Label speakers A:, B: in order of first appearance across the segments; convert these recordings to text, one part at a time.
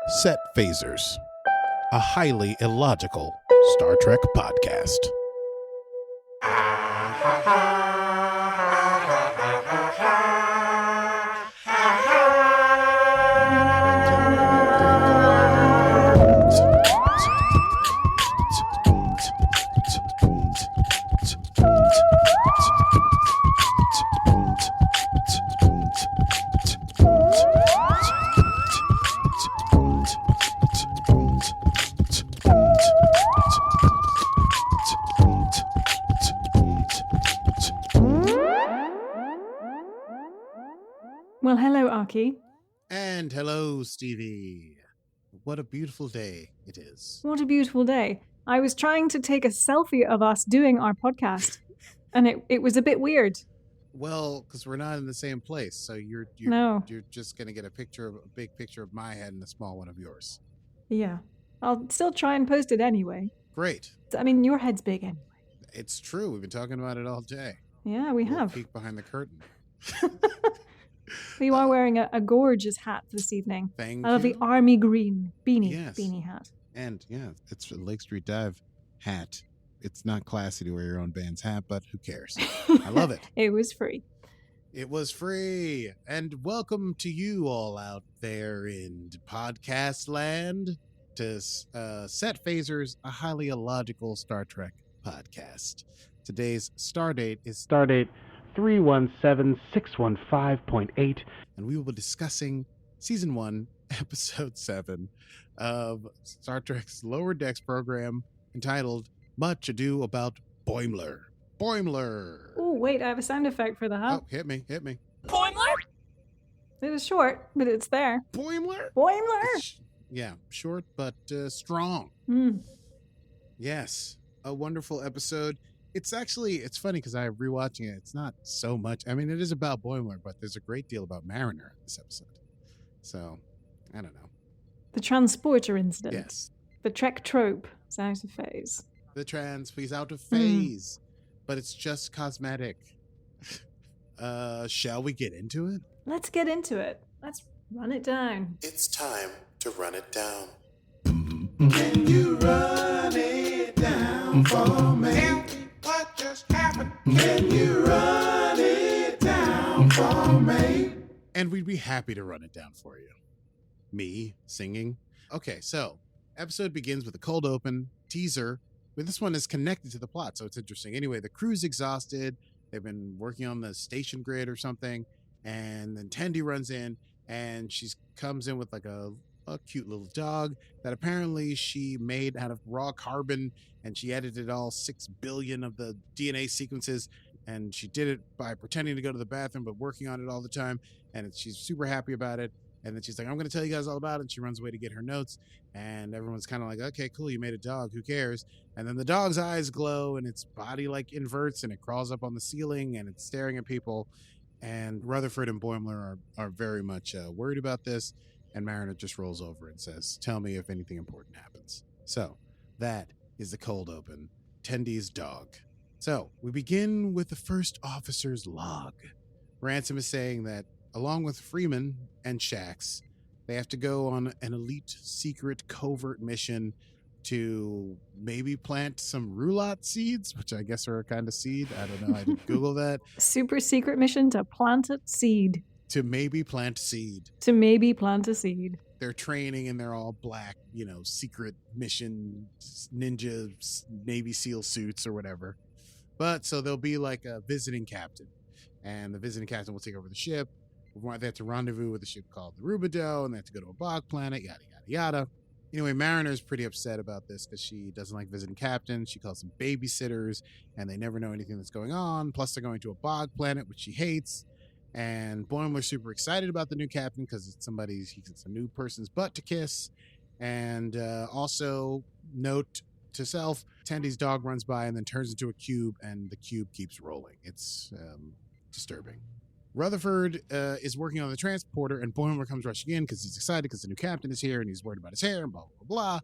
A: Set Phasers, a highly illogical Star Trek podcast.
B: Well, hello, Akie.
A: And hello, Stevie. What a beautiful day it is.
B: What a beautiful day. I was trying to take a selfie of us doing our podcast, and it was a bit weird.
A: Well, because we're not in the same place, so you're just gonna get a big picture of my head and a small one of yours.
B: Yeah. I'll still try and post it anyway.
A: Great.
B: I mean, your head's big anyway.
A: It's true. We've been talking about it all day.
B: Yeah, we
A: We'll
B: have.
A: peek behind the curtain.
B: You are wearing a gorgeous hat this evening.
A: Thank
B: I love
A: you.
B: the army green beanie hat.
A: And yeah, it's a Lake Street Dive hat. It's not classy to wear your own band's hat, but who cares? I love it.
B: It was free.
A: It was free. And welcome to you all out there in podcast land to Set Phasers, a highly illogical Star Trek podcast. Today's stardate is Stardate 317615.8, and we will be discussing Season 1, Episode 7 of Star Trek's Lower Decks program entitled Much Ado About Boimler. Boimler!
B: Oh, wait, I have a sound effect for the hat.
A: Oh, hit me.
B: Boimler! It was short, but it's there.
A: Boimler?
B: Boimler!
A: Yeah, short but strong. Yes, a wonderful episode. It's funny because I'm rewatching it. It's not so much. I mean, it is about Boimler, but there's a great deal about Mariner in this episode. So, I don't know.
B: The transporter incident.
A: Yes.
B: The Trek trope is out of phase.
A: He's out of phase, but it's just cosmetic. Shall we get into it?
B: Let's get into it. Let's run it down.
A: It's time to run it down. Can you run it down for me? What just happened? Can you run it down for me? And we'd be happy to run it down for you. Me singing. Okay, so episode begins with a cold open teaser. But this one is connected to the plot, so it's interesting. Anyway, the crew's exhausted. They've been working on the station grid or something. And then Tendi runs in, and she comes in with like a cute little dog that apparently she made out of raw carbon, and she edited all 6 billion of the DNA sequences, and she did it by pretending to go to the bathroom but working on it all the time, and she's super happy about it. And then she's like, I'm going to tell you guys all about it. And she runs away to get her notes, and everyone's kind of like, okay, cool, you made a dog, who cares? And then the dog's eyes glow, and its body like inverts, and it crawls up on the ceiling, and it's staring at people. And Rutherford and Boimler are very much worried about this. And Mariner just rolls over and says, tell me if anything important happens. So that is the cold open. Tendi's dog. So we begin with the first officer's log. Ransom is saying that along with Freeman and Shaxs, they have to go on an elite secret covert mission to maybe plant some roulotte seeds, which I guess are a kind of seed. I don't know. I didn't Google that.
B: Super secret mission to plant a seed.
A: To maybe plant seed.
B: To maybe plant a seed.
A: They're training and they're all black, secret mission ninja Navy SEAL suits or whatever. But so there'll be like a visiting captain, and the visiting captain will take over the ship. They have to rendezvous with a ship called the Rubidoux, and they have to go to a bog planet, yada, yada, yada. Anyway, Mariner's pretty upset about this because she doesn't like visiting captains. She calls them babysitters, and they never know anything that's going on. Plus, they're going to a bog planet, which she hates. And Boimler's super excited about the new captain because it's a new person's butt to kiss. And also, note to self, Tendi's dog runs by and then turns into a cube, and the cube keeps rolling. It's disturbing. Rutherford is working on the transporter, and Boimler comes rushing in because he's excited because the new captain is here and he's worried about his hair and blah, blah, blah.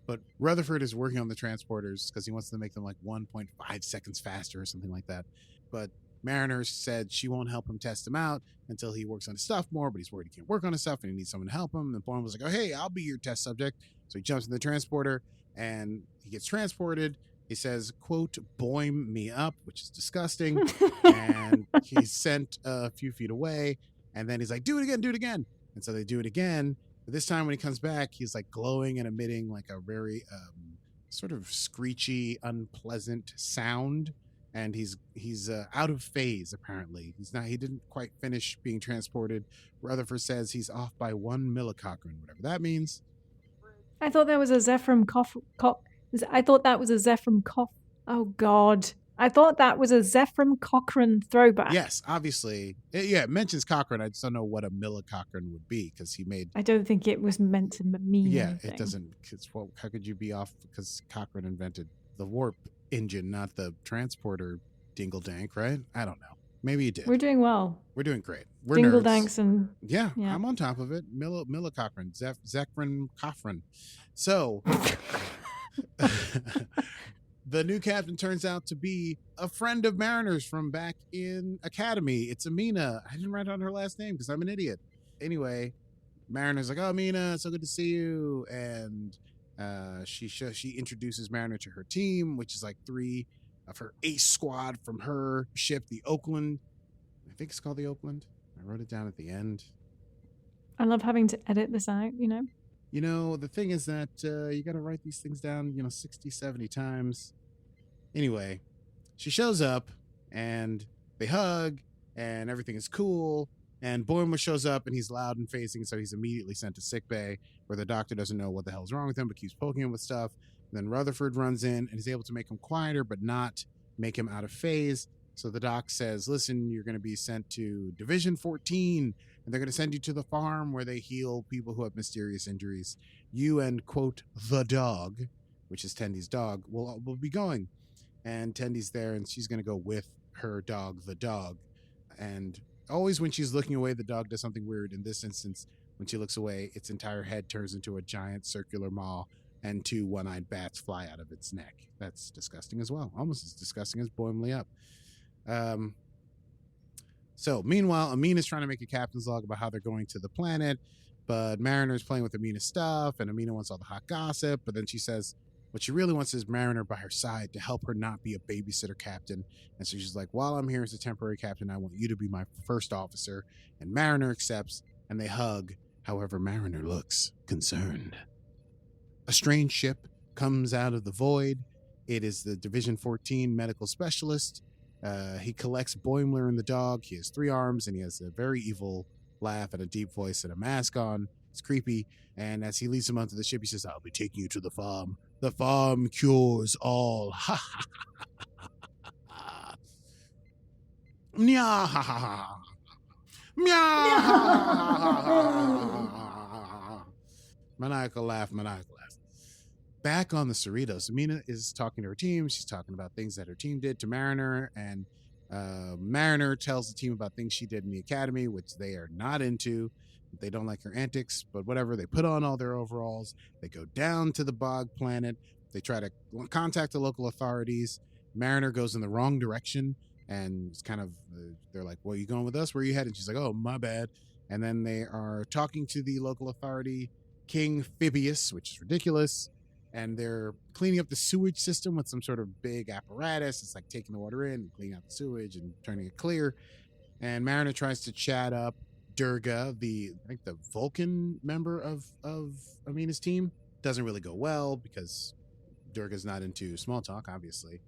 A: But Rutherford is working on the transporters because he wants to make them like 1.5 seconds faster or something like that. But
C: Mariner said she won't help him test him out until he works on his stuff more, but he's worried he can't work on his stuff and he needs someone to help him. And Boimler was like, oh, hey, I'll be your test subject. So he jumps in the transporter and he gets transported. He says, quote, boim me up, which is disgusting. And he's sent a few feet away. And then he's like, do it again, do it again. And so they do it again. But this time when he comes back, he's like glowing and emitting like a very sort of screechy, unpleasant sound. And he's out of phase, apparently. He didn't quite finish being transported. Rutherford says he's off by 1 millicochran, whatever that means.
B: I thought that was a Zephram I thought that was a Zephram Oh, God. I thought that was a Zephram Cochrane throwback.
C: Yes, obviously. It mentions Cochrane. I just don't know what a millicochran would be because he made...
B: I don't think it was meant to mean anything.
C: It doesn't... how could you be off because Cochrane invented the warp engine, not the transporter dingle-dank, right? I don't know. Maybe he did.
B: We're doing well.
C: We're doing great. We're
B: dingle-danks and...
C: Yeah, I'm on top of it. Millicochran. Zephram Cochrane. So... The new captain turns out to be a friend of Mariner's from back in Academy. It's Amina. I didn't write down her last name because I'm an idiot. Anyway, Mariner's like, oh, Amina, so good to see you. And she introduces Mariner to her team, which is like 3 of her ace squad from her ship, the Oakland. I think it's called the Oakland. I wrote it down at the end.
B: I love having to edit this out, you know?
C: You know, the thing is that you got to write these things down, 60, 70 times. Anyway, she shows up and they hug and everything is cool. And Boimler shows up and he's loud and facing, so he's immediately sent to sickbay where the doctor doesn't know what the hell's wrong with him but keeps poking him with stuff. And then Rutherford runs in and is able to make him quieter but not make him out of phase. So the doc says, listen, you're going to be sent to Division 14 and they're going to send you to the farm where they heal people who have mysterious injuries. You and, quote, the dog, which is Tendi's dog, will be going. And Tendi's there and she's going to go with her dog, the dog. And always when she's looking away, the dog does something weird. In this instance, when she looks away, its entire head turns into a giant circular maw and 2 one-eyed bats fly out of its neck. That's disgusting as well. Almost as disgusting as Boimler up. So meanwhile, Amina's trying to make a captain's log about how they're going to the planet, but Mariner's playing with Amina's stuff and Amina wants all the hot gossip. But then she says what she really wants is Mariner by her side to help her not be a babysitter captain. And so she's like, while I'm here as a temporary captain, I want you to be my first officer. And Mariner accepts and they hug. However, Mariner looks concerned. A strange ship comes out of the void. It is the Division 14 medical specialist. He collects Boimler and the dog. He has 3 arms and he has a very evil laugh and a deep voice and a mask on. It's creepy. And as he leads him onto the ship, he says, I'll be taking you to the farm. The farm cures all. Ha ha ha ha. Meow ha ha ha. Meow ha ha. Maniacal laugh, maniacal laugh. Back on the Cerritos, Amina is talking to her team. She's talking about things that her team did to Mariner, and Mariner tells the team about things she did in the academy, which they are not into. They don't like her antics, but whatever. They put on all their overalls. They go down to the bog planet. They try to contact the local authorities. Mariner goes in the wrong direction, and it's kind of, they're like, well, you going with us? Where are you headed? She's like, oh, my bad. And then they are talking to the local authority, King Phibius, which is ridiculous. And they're cleaning up the sewage system with some sort of big apparatus. It's like taking the water in and cleaning out the sewage and turning it clear. And Mariner tries to chat up Durga, the Vulcan member of Amina's team. Doesn't really go well because Durga's not into small talk, obviously.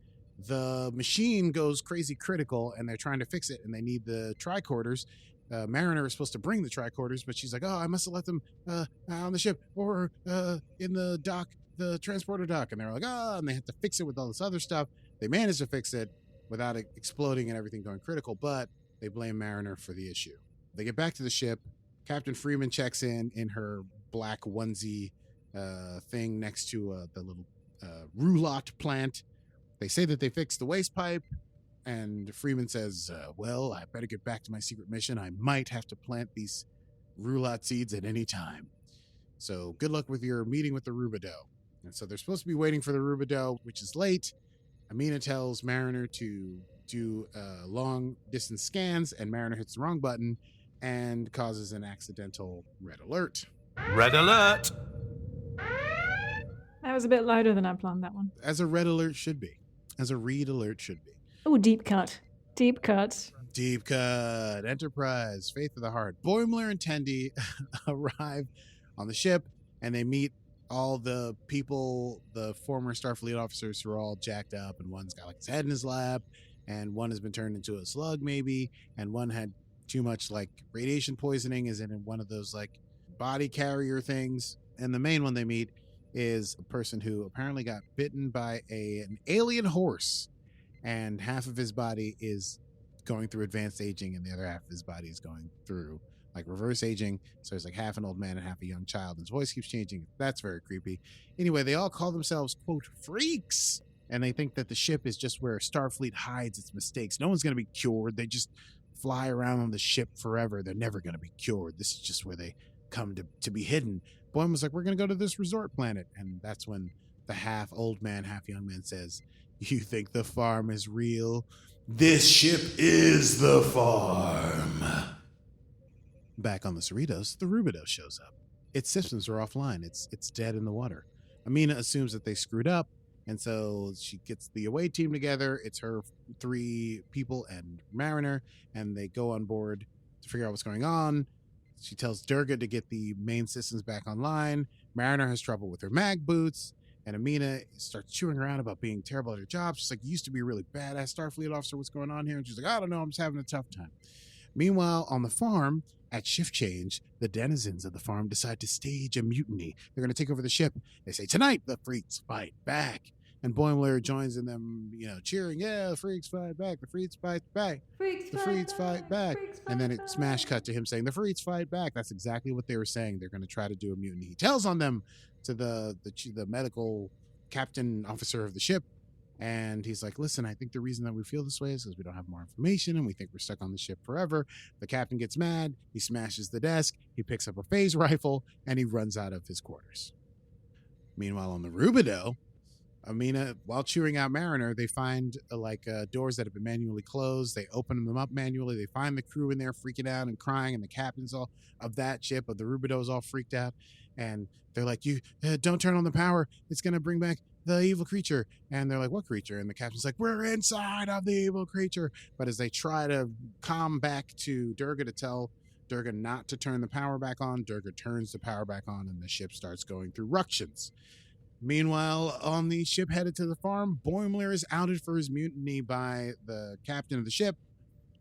C: The machine goes crazy critical and they're trying to fix it and they need the tricorders. Mariner is supposed to bring the tricorders, but she's like, oh, I must have left them on the ship or in the dock, the transporter dock. And they're like, and they have to fix it with all this other stuff. They managed to fix it without it exploding and everything going critical, but they blame Mariner for the issue. They get back to the ship. Captain Freeman checks in her black onesie thing next to the little roulotte plant. They say that they fixed the waste pipe, and Freeman says, well, I better get back to my secret mission. I might have to plant these roulotte seeds at any time. So good luck with your meeting with the Rubidoux. And so they're supposed to be waiting for the Rubidoux, which is late. Amina tells Mariner to do long distance scans, and Mariner hits the wrong button and causes an accidental red alert.
D: Red alert!
B: That was a bit louder than I planned, that one.
C: As a red alert should be. As a read alert should be.
B: Oh, deep cut. Deep cut.
C: Deep cut. Enterprise. Faith of the Heart. Boimler and Tendi arrive on the ship, and they meet all the people, the former Starfleet officers who are all jacked up, and one's got like his head in his lap, and one has been turned into a slug maybe, and one had too much like radiation poisoning, is in one of those like body carrier things. And the main one they meet is a person who apparently got bitten by an alien horse, and half of his body is going through advanced aging and the other half of his body is going through like reverse aging. So he's like half an old man and half a young child, and his voice keeps changing. That's very creepy. Anyway, they all call themselves, quote, freaks, and they think that the ship is just where Starfleet hides its mistakes. No one's going to be cured. They just fly around on the ship forever. They're never going to be cured. This is just where they come to be hidden. Boim was like, we're going to go to this resort planet. And that's when the half old man, half young man says, you think the farm is real? This ship is the farm. Back on the Cerritos, the Rubido shows up. Its systems are offline. It's dead in the water. Amina assumes that they screwed up, and so she gets the away team together. It's her 3 people and Mariner, and they go on board to figure out what's going on. She tells Durga to get the main systems back online. Mariner has trouble with her mag boots, and Amina starts chewing around about being terrible at her job. She's like, you used to be a really badass Starfleet officer. What's going on here? And she's like, I don't know. I'm just having a tough time. Meanwhile, on the farm, at shift change, the denizens of the farm decide to stage a mutiny. They're going to take over the ship. They say, tonight, the freaks fight back. And Boimler joins in them, cheering, yeah, the freaks fight back, the freaks fight back, the freaks fight back. And then it smash cut to him saying, the freaks fight back. That's exactly what they were saying. They're going to try to do a mutiny. He tells on them to the medical captain officer of the ship. And he's like, listen, I think the reason that we feel this way is because we don't have more information and we think we're stuck on the ship forever. The captain gets mad. He smashes the desk. He picks up a phase rifle and he runs out of his quarters. Meanwhile, on the Rubido, Amina, while chewing out Mariner, they find doors that have been manually closed. They open them up manually. They find the crew in there freaking out and crying, and the captains all of that ship, of the Rubido, is all freaked out. And they're like, you don't turn on the power. It's going to bring back the evil creature. And they're like, what creature? And the captain's like, we're inside of the evil creature. But as they try to calm back to Durga to tell Durga not to turn the power back on, Durga turns the power back on, and the ship starts going through ructions. Meanwhile, on the ship headed to the farm, Boimler is outed for his mutiny by the captain of the ship.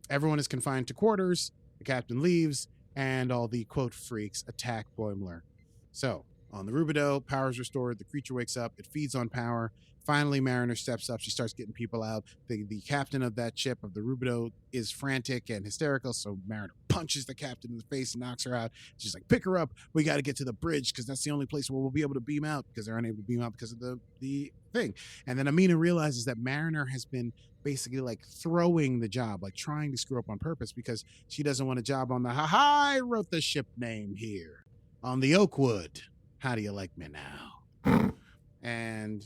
C: Everyone is confined to quarters. The captain leaves, and all the, quote, freaks attack Boimler. So, on the Rubido, power is restored. The creature wakes up. It feeds on power. Finally, Mariner steps up. She starts getting people out. The captain of that ship, of the Rubido, is frantic and hysterical, so Mariner punches the captain in the face and knocks her out. She's like, pick her up. We got to get to the bridge because that's the only place where we'll be able to beam out, because they're unable to beam out because of the thing. And then Amina realizes that Mariner has been basically like throwing the job, like trying to screw up on purpose, because she doesn't want a job on the, I wrote the ship name here, on the Oakwood. How do you like me now? And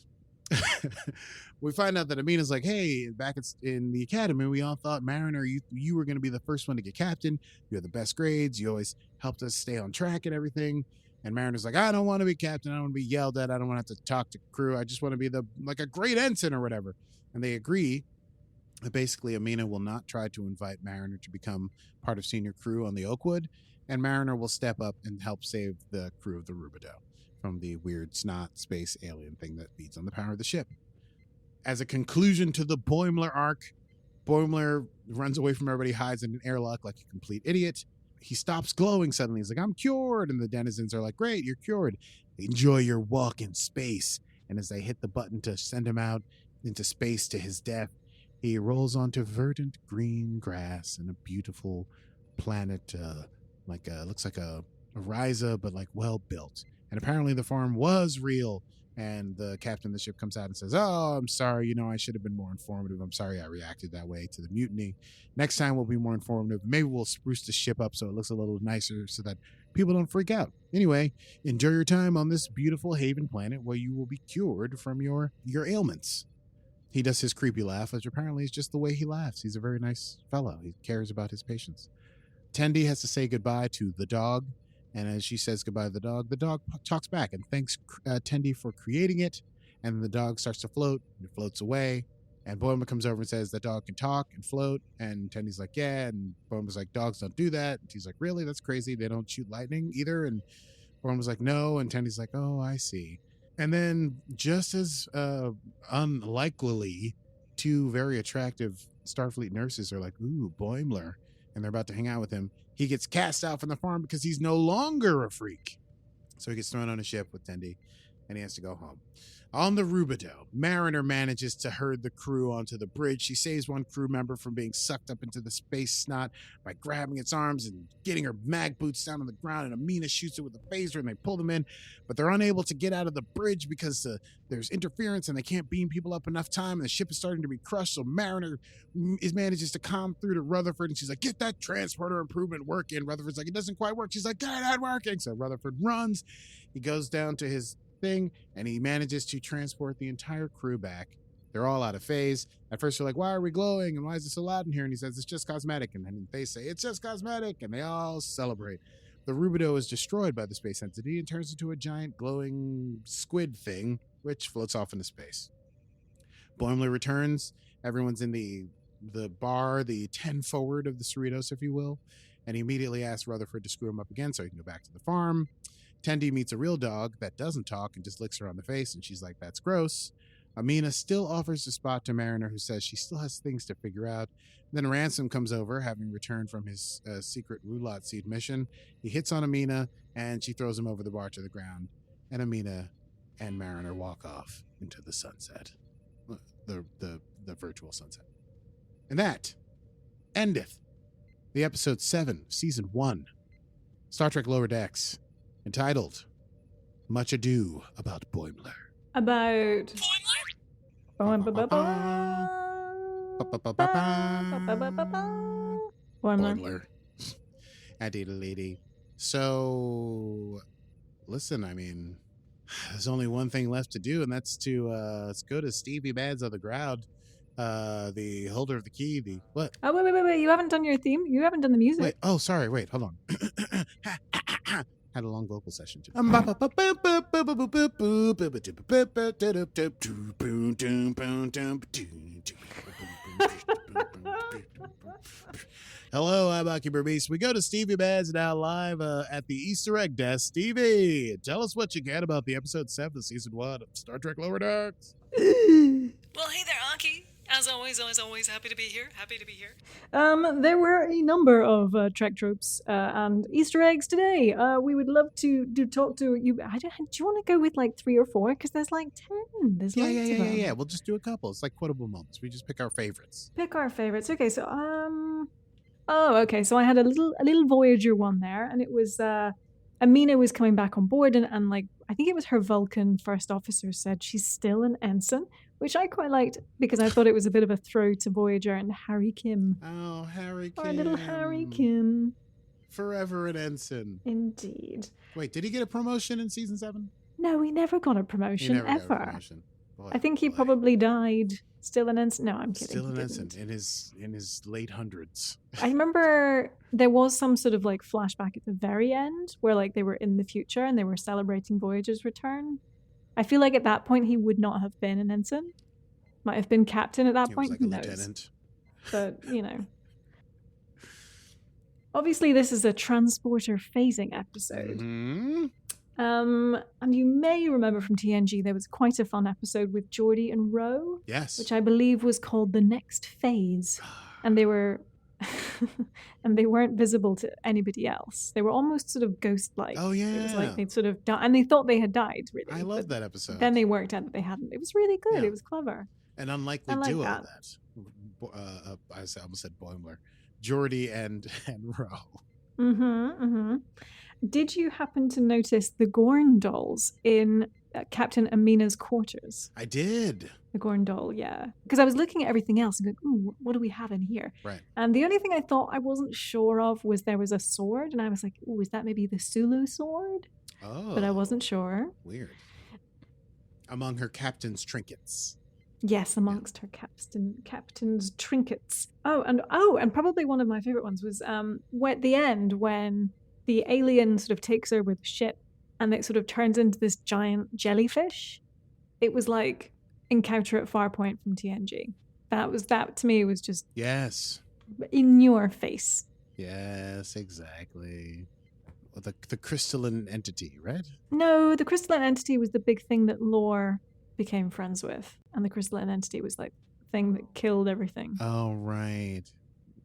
C: we find out that Amina's like, hey, back in the academy, we all thought, Mariner, you were going to be the first one to get captain. You had the best grades. You always helped us stay on track and everything. And Mariner's like, I don't want to be captain. I don't want to be yelled at. I don't want to have to talk to crew. I just want to be a great ensign or whatever. And they agree that basically Amina will not try to invite Mariner to become part of senior crew on the Oakwood. And Mariner will step up and help save the crew of the Rubido from the weird snot space alien thing that feeds on the power of the ship. As a conclusion to the Boimler arc, Boimler runs away from everybody, hides in an airlock like a complete idiot. He stops glowing suddenly. He's like, I'm cured. And the denizens are like, great, you're cured. Enjoy your walk in space. And as they hit the button to send him out into space to his death, he rolls onto verdant green grass in a beautiful planet, looks like a Ryza, but like well built. And apparently the farm was real. And the captain of the ship comes out and says, oh, I'm sorry. I should have been more informative. I'm sorry I reacted that way to the mutiny. Next time we'll be more informative. Maybe we'll spruce the ship up so it looks a little nicer so that people don't freak out. Anyway, enjoy your time on this beautiful haven planet where you will be cured from your ailments. He does his creepy laugh, which apparently is just the way he laughs. He's a very nice fellow. He cares about his patients. Tendi has to say goodbye to the dog, and as she says goodbye to the dog talks back and thanks Tendi for creating it, and the dog starts to float, and it floats away, and Boimler comes over and says the dog can talk and float, and Tendi's like, yeah, and Boimler's like, dogs don't do that, and he's like, really? That's crazy. They don't shoot lightning either, and Boimler's like, no, and Tendi's like, oh, I see. And then just as unlikely, two very attractive Starfleet nurses are like, ooh, Boimler, and they're about to hang out with him. He gets cast out from the farm because he's no longer a freak. So he gets thrown on a ship with Tendi, and he has to go home. On the Rubidoux, Mariner manages to herd the crew onto the bridge. She saves one crew member from being sucked up into the space snot by grabbing its arms and getting her mag boots down on the ground, and Amina shoots it with a phaser, and they pull them in, but they're unable to get out of the bridge because there's interference, and they can't beam people up enough time, and the ship is starting to be crushed, so Mariner manages to calm through to Rutherford, and she's like, get that transporter improvement working. Rutherford's like, it doesn't quite work. She's like, get it working. So Rutherford runs. He goes down to his thing, and he manages to transport the entire crew back. They're all out of phase. At first they're like, why are we glowing, and why is it so loud in here? And he says, it's just cosmetic. And then they say, it's just cosmetic, and they all celebrate. The Rubidoux is destroyed by the space entity and turns into a giant glowing squid thing, which floats off into space. Boimler returns. Everyone's in the bar, the 10 forward of the Cerritos, if you will, and he immediately asks Rutherford to screw him up again so he can go back to the farm. Tendi meets a real dog that doesn't talk and just licks her on the face, and she's like, that's gross. Amina still offers the spot to Mariner, who says she still has things to figure out. Then Ransom comes over, having returned from his secret roulette seed mission. He hits on Amina, and she throws him over the bar to the ground. And Amina and Mariner walk off into the sunset, the virtual sunset. And that endeth the episode 7, season 1, Star Trek Lower Decks, entitled Much Ado About Boimler.
B: About
C: Boimler. Lady. So, listen, I mean, there's only one thing left to do, and that's to let's go to Stevie Bads of the Ground, the holder of the key. The what?
B: Oh, wait! You haven't done your theme. You haven't done the music.
C: Wait. Oh, sorry. Wait. Hold on. Had a long vocal session too. Hello, I'm Akie Berbice. We go to Stevie Bads now live at the Easter egg desk. Stevie, tell us what you get about the episode 7 of season 1 of Star Trek Lower Decks.
D: Well, hey there, Akie. As always, happy to be here.
B: There were a number of Trek tropes and Easter eggs today. We would love to talk to you. Do you want to go with like 3 or 4? Because there's like 10. There's loads of them.
C: Yeah. We'll just do a couple. It's like quotable moments. We just pick our favorites.
B: Okay, so okay. So I had a little Voyager one there, and it was Amina was coming back on board, and like I think it was her Vulcan first officer said she's still an ensign, which I quite liked because I thought it was a bit of a throw to Voyager and Harry Kim.
C: Oh, Harry Kim.
B: Our little Harry Kim.
C: Forever an ensign.
B: Indeed.
C: Wait, did he get a promotion in season 7?
B: No, he never got a promotion
C: Got a promotion. Boy,
B: I think he probably died still an ensign. No, I'm kidding.
C: Still an ensign in his late hundreds.
B: I remember there was some sort of like flashback at the very end where like they were in the future and they were celebrating Voyager's return. I feel like at that point he would not have been an ensign. Might have been captain at that point.
C: Was like a lieutenant.
B: But, you know. Obviously this is a transporter phasing episode.
C: Mm-hmm.
B: And you may remember from TNG there was quite a fun episode with Geordi and Ro.
C: Yes.
B: Which I believe was called The Next Phase. And they were and they weren't visible to anybody else. They were almost sort of ghost-like.
C: Oh, yeah.
B: It was like they'd sort of died, and they thought they had died, really.
C: I love that episode.
B: Then they worked out that they hadn't. It was really good.
C: Yeah.
B: It was clever.
C: An unlikely duo of that. I almost said Boimler. Geordi and Ro.
B: Did you happen to notice the Gorn dolls in Captain Amina's quarters?
C: I did.
B: The Gorn doll, yeah. Because I was looking at everything else and going, ooh, what do we have in here?
C: Right.
B: And the only thing I thought I wasn't sure of was there was a sword. And I was like, ooh, is that maybe the Sulu sword?
C: Oh.
B: But I wasn't sure.
C: Weird. Among her captain's trinkets.
B: Yes, amongst her captain's trinkets. And probably one of my favorite ones was at the end when the alien sort of takes over the ship and it sort of turns into this giant jellyfish. It was like Encounter at Farpoint from TNG. That to me was just
C: Yes.
B: in your face.
C: Yes, exactly. Well, the crystalline entity, right?
B: No, the crystalline entity was the big thing that Lore became friends with, and the crystalline entity was like the thing that killed everything.
C: Oh, right.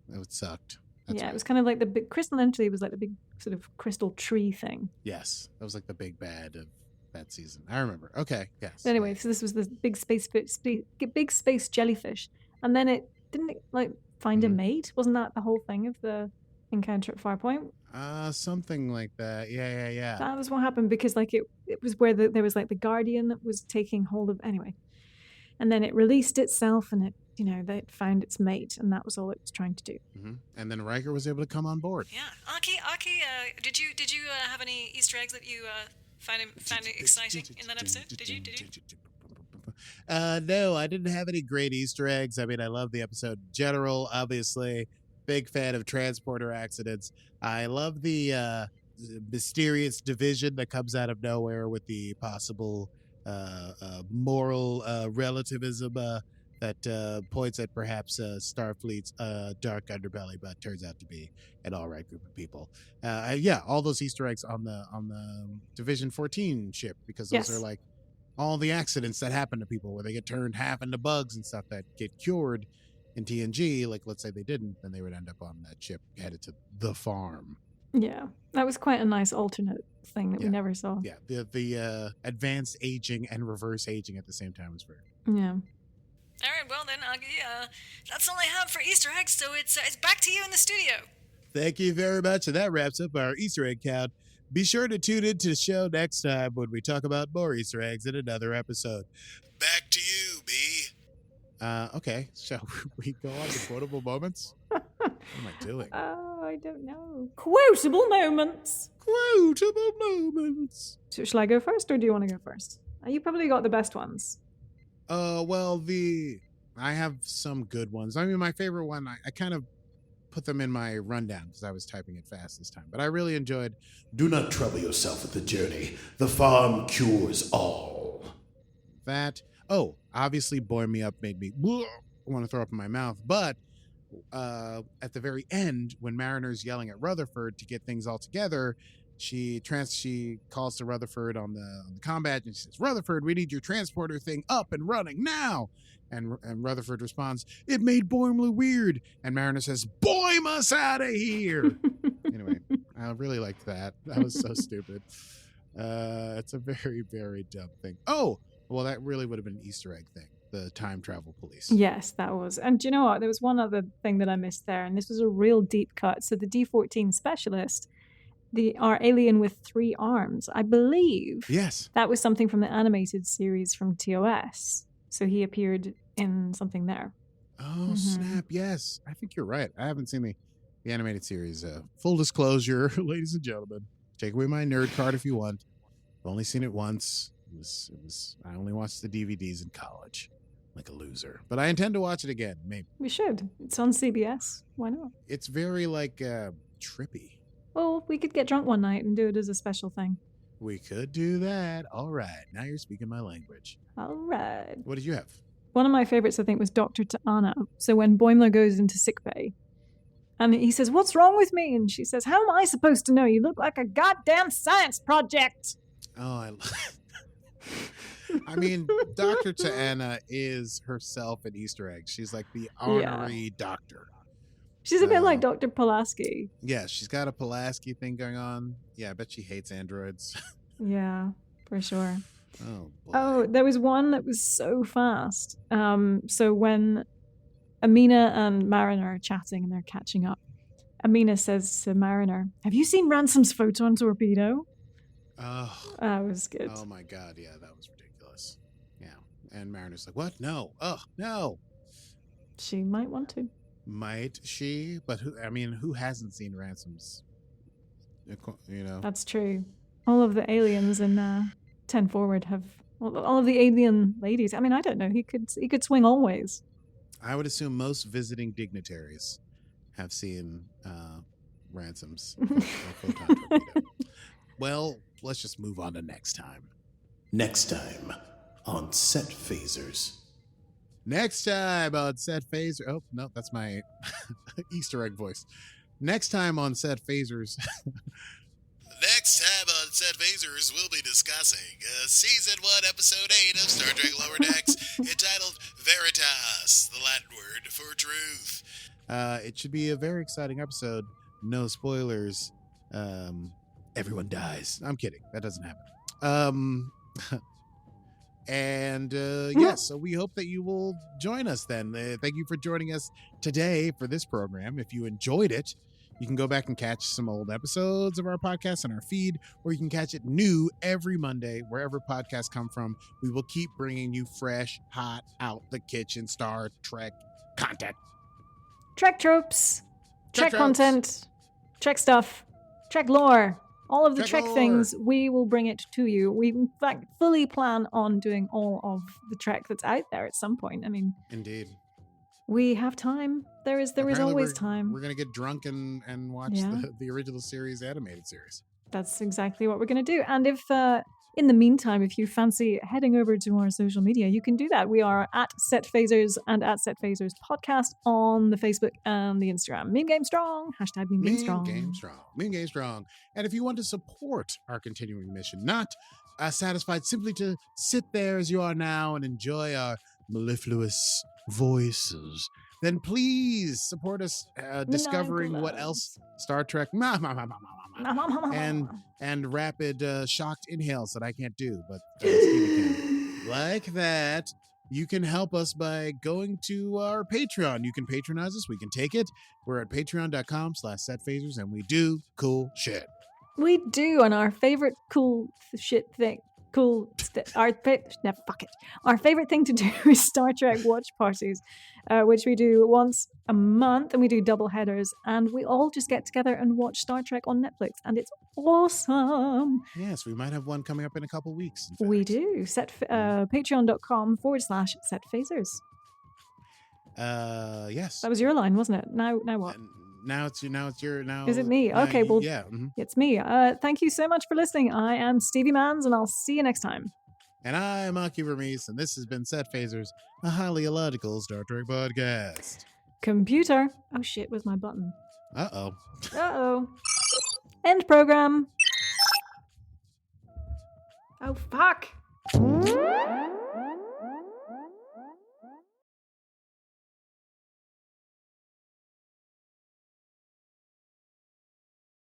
C: That sucked. That's
B: It
C: right.
B: was kind of like the big crystalline entity was like the big sort of crystal tree thing.
C: Yes, that was like the big bad of that season. I remember. Okay, yes.
B: But anyway, so this was the big space jellyfish, and then it like find a mate. Wasn't that the whole thing of the Encounter at Farpoint?
C: Something like that. Yeah.
B: That was what happened because like it was where there was like the Guardian that was taking hold of anyway, and then it released itself and it they found its mate, and that was all it was trying to do.
C: Mm-hmm. And then Riker was able to come on board.
D: Yeah, Akie, did you have any Easter eggs that you found exciting in that episode? Did you?
C: No, I didn't have any great Easter eggs. I mean, I love the episode in general, obviously. Big fan of transporter accidents. I love the mysterious division that comes out of nowhere with the possible moral relativism that points at perhaps Starfleet's dark underbelly, but turns out to be an all right group of people. All those Easter eggs on the Division 14 ship, because those are like all the accidents that happen to people where they get turned half into bugs and stuff that get cured in TNG. Like, let's say they didn't, then they would end up on that ship headed to the farm.
B: Yeah, that was quite a nice alternate thing that we never saw.
C: Yeah, the advanced aging and reverse aging at the same time was very.
B: Yeah.
D: All right, well then, Akie, that's all I have for Easter eggs, so it's back to you in the studio.
C: Thank you very much, and that wraps up our Easter egg count. Be sure to tune in to the show next time when we talk about more Easter eggs in another episode. Back to you, B. Okay, shall we go on to quotable moments? What am I doing?
B: Oh, I don't know. Quotable moments.
C: Quotable moments.
B: So shall I go first, or do you want to go first? You probably got the best ones.
C: Well, I have some good ones. I mean, my favorite one, I kind of put them in my rundown because I was typing it fast this time. But I really enjoyed,
A: "Do not trouble yourself with the journey. The farm cures all."
C: That. Oh, obviously, Boim Me Up made me want to throw up in my mouth. But at the very end, when Mariner's yelling at Rutherford to get things all together, she calls to Rutherford on the combat, and she says, "Rutherford, we need your transporter thing up and running now." And Rutherford responds, "It made Boimler weird." And Mariner says, "Boim us out of here." Anyway, I really liked that. That was so stupid. It's a very, very dumb thing. Oh, well, that really would have been an Easter egg thing. The time travel police.
B: Yes, that was. And do you know what? There was one other thing that I missed there, and this was a real deep cut. So the D-14 specialist, our alien with 3 arms, I believe.
C: Yes.
B: That was something from the animated series from TOS. So he appeared in something there.
C: Oh, snap. Yes. I think you're right. I haven't seen the animated series. Full disclosure, ladies and gentlemen. Take away my nerd card if you want. I've only seen it once. I only watched the DVDs in college. Like a loser. But I intend to watch it again, maybe.
B: We should. It's on CBS. Why not?
C: It's very, trippy.
B: Well, we could get drunk one night and do it as a special thing.
C: We could do that. All right. Now you're speaking my language.
B: All right.
C: What did you have?
B: One of my favorites, I think, was Dr. Ta'ana. So when Boimler goes into sickbay, and he says, "What's wrong with me?" And she says, "How am I supposed to know? You look like a goddamn science project."
C: Oh, I mean, Dr. Ta'ana is herself an Easter egg. She's like the honorary doctor.
B: She's a bit like Dr. Pulaski.
C: Yeah, she's got a Pulaski thing going on. Yeah, I bet she hates androids.
B: Yeah, for sure.
C: Oh, boy.
B: Oh, there was one that was so fast. So when Amina and Mariner are chatting and they're catching up, Amina says to Mariner, "Have you seen Ransom's photon torpedo?"
C: Oh,
B: that was good.
C: Oh my God, yeah, that was ridiculous. Yeah, and Mariner's like, "What? No, oh no."
B: She might want to.
C: Might she? But who hasn't seen Ransom's?
B: That's true. All of the aliens in 10 Forward have all of the alien ladies. I mean, I don't know. He could swing always.
C: I would assume most visiting dignitaries have seen Ransom's photon torpedo. Well, let's just move on to next time.
A: Next time on Set Phasers.
C: Next time on Set Phaser. Oh, no, that's my Easter egg voice. Next time on Set Phasers.
A: Next time on Set Phasers, we'll be discussing Season 1, Episode 8 of Star Trek Lower Decks, entitled Veritas, the Latin word for truth.
C: It should be a very exciting episode. No spoilers. Everyone dies. I'm kidding. That doesn't happen. And yes, so we hope that you will join us then. Thank you for joining us today for this program. If you enjoyed it, you can go back and catch some old episodes of our podcast on our feed, or you can catch it new every Monday, wherever podcasts come from. We will keep bringing you fresh, hot, out the kitchen Star Trek content.
B: Trek tropes, Trek
C: tropes.
B: content, Trek stuff, Trek lore. All of the
C: Trek
B: Trek things, we will bring it to you. We, in fact, fully plan on doing all of the Trek that's out there at some point. I mean,
C: Indeed.
B: we have time. There is
C: Apparently
B: always time.
C: We're going to get drunk and watch
B: Yeah.
C: the original series animated series.
B: That's exactly what we're going to do. And if, in the meantime, if you fancy heading over to our social media, you can do that. We are at Set Phasers and at Set Phasers Podcast on the Facebook and the Instagram. Meme Game Strong. Hashtag Meme Game Strong.
C: Meme Game Strong. And if you want to support our continuing mission, not satisfied simply to sit there as you are now and enjoy our mellifluous voices, then please support us discovering what else Star Trek and rapid shocked inhales that I can't do, but Stevie can. Like that, you can help us by going to our Patreon. You can patronize us. We can take it. We're at patreon.com/setphasers, and we do cool shit.
B: We do, and our favorite cool shit thing. Our favorite thing to do is Star Trek watch parties, which we do once a month, and we do double headers, and we all just get together and watch Star Trek on Netflix, and it's awesome.
C: Yes, we might have one coming up in a couple weeks.
B: We do. Patreon.com/setphasers.
C: Yes.
B: That was your line, wasn't it? Now what?
C: Now it's your.
B: Is it me? Okay, well,
C: yeah.
B: It's me. Thank you so much for listening. I am Stevie Mans, and I'll see you next time.
C: And I'm Akie Vermees, and this has been Set Phasers, a highly illogical Star Trek podcast.
B: Computer. Oh shit, where's my button?
C: Uh-oh.
B: End program. Oh fuck.